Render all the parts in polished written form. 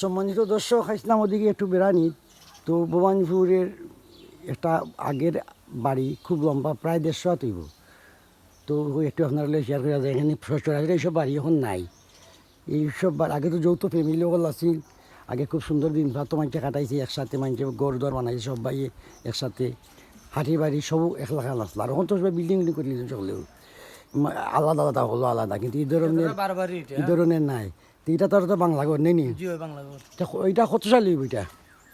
সম্মানিত দর্শক, আসলাম ওদিকে একটু বেড়ানি। তো ভবানীপুরের একটা আগের বাড়ি, খুব লম্বা, প্রায় 150 হাত হইব। তো একটু আপনার শেয়ার করা যায়। এখানে সচরাচর এইসব বাড়ি এখন নাই। এইসব আগে তো যৌথ ফ্যামিলি সকল আছিল। আগে খুব সুন্দর দিন ভাত মানুষে কাটাইছে একসাথে, মানুষে গড় দর বানাইছে সব ভাই একসাথে, হাঁটি বাড়ি সব একলাখা আসলো। আর এখন তো সবাই বিল্ডিং বিল্ডিং করে নিয়েছে সকলেও, আলাদা আলাদা হলো আলাদা, কিন্তু এই ধরনের নাই। তো এটা তো বাংলা ঘর নেই নি? এইটা কত সাল হইব? এটা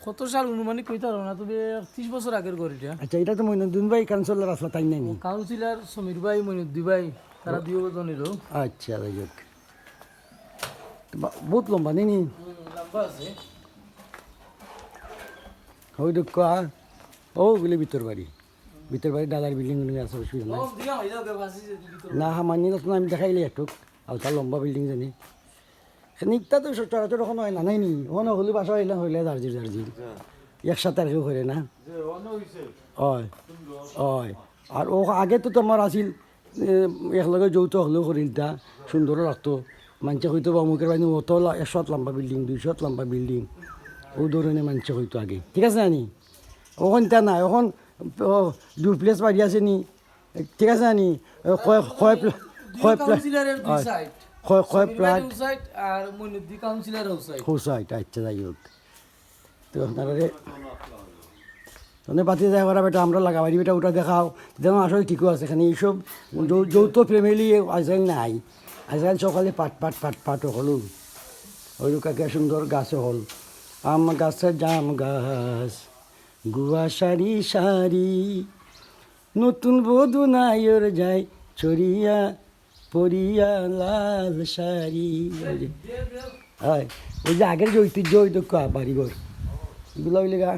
কত সাল অনুমানিক কইতে পারবো না, তবে 30 বছর আগের ঘর এটা। আচ্ছা, এটা তো মইনুদ্দিন ভাই কাউন্সিলর আসলে, তাই নাই নি? কাউন্সিলর সমীর ভাই, মইনুদ্দিন ভাই, তারা দুই জনের। আচ্ছা, যাই হোক, বহুত লম্বা নেই নি? লম্বা আছে। ওই দুঃখ ও বলে ভিতর বাড়ি দাদার বিল্ডিং বিল্ডিং আছে, অসুবিধা নাই। না মানি না, আমি দেখাইলে একটু হালকা লম্বা বিল্ডিং জানি। নিকটা তো চরাচর ওখানে হয় না, নাই নি? ওখানে হলে বাসা হইলে হইলে দার্জিল একসাথে আর কেউ করে না। হয় হয়। আর ও আগে তো তোমার আছিল একলগে যৌথ হলেও করিলটা সুন্দরও লাগতো। মানুষে হয়তো অমুকের বাড়ি অত 100 লম্বা বিল্ডিং, 200 লম্বা বিল্ডিং, ও ধরনের মানুষে হয়তো আগে, ঠিক আছে জানি। ওখান তা নাই, ওখান ডুপ্লেক্স বাড়ি আছে নি, ঠিক আছে জানি। আচ্ছা, যাই হোক। তো আপনারা বাতি যায় করা বেটা, আমরা লাগাবাড়ি বেটা ওটা দেখাও, যেমন আসলে ঠিকও আছে। এখানে এইসব যৌথ ফ্যামিলি আজকাল নাই। আজকাল সকালে পাট হল, ওই কাকে সুন্দর গাছ হল, আম গাছের জাম গাছ, গুয়া সারি সারি, নতুন বধূ নাইর যায় ছড়িয়া পরিয়া লাল শাড়ি। হয় ওই যে আগের যে ঐতিহ্য, ওই তো বাড়িঘর এগুলো হইলে গা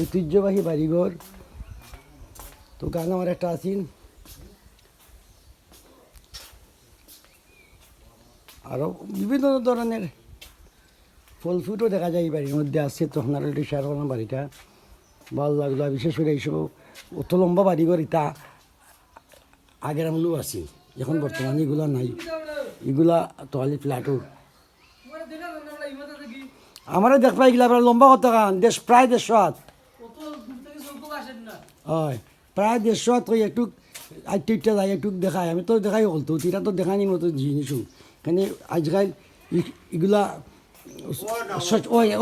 ঐতিহ্যবাহী বাড়িঘর। তো গান আমার একটা আছিল। আরও বিভিন্ন ধরনের ফল ফ্রুটও দেখা যায় এই বাড়ির মধ্যে আছে। তো আপনারা একটু শেয়ার করলাম বাড়িটা, ভালো লাগলো। বিশেষ করে এইসব অত লম্বা বাড়িঘর এটা আগের আমলেও আছে, এখন বর্তমানে এগুলা নাই। এগুলা তোয়ালি ফ্ল্যাটও আমারও দেখবা, এগুলা লম্বা কত গান প্রায় 150 হাত হয়, প্রায় 150 হাত। ওই একটু আইটা যাই একটু দেখায়, আমি তো দেখাই বলতো, এটা তো দেখানি মতো জিনিসও। এখানে আজকাল এগুলা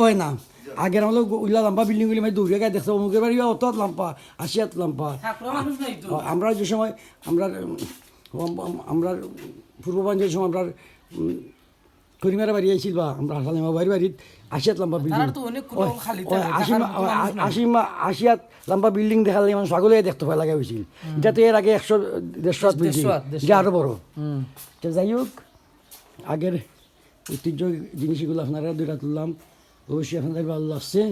ওই না, আগের আমলে ওইগুলা লম্বা বিল্ডিংগুলি মানে দৌড়ে গায়ে দেখছো, অমুকের বাড়ি অত লম্বা, 80 হাত লম্বা। আমরা যে সময় আমরা পূর্ববাঞ্চলের সময় আমরা করিমারা বাড়ি আইছিল, বা আমরা হাসালিমা বাড়িত 80 হাত লম্বা বিল্ডিং, 80 হাত লম্বা বিল্ডিং দেখালে মানে ছাগলে দেখতে ভয় লাগা হয়েছিল। এটা তো এর আগে 100-150 হাত বিল্ডিং, এটা আরো বড়। যাই হোক, আগের ঐতিহ্য জিনিসগুলো আপনারা দুইটা তুললাম, অবশ্যই আপনাদের ভালো লাগছে।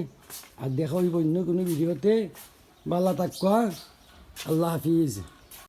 আর দেখা হইব অন্য কোনো ভিডিওতে। ভালো থাকুক, আল্লাহ হাফিজ।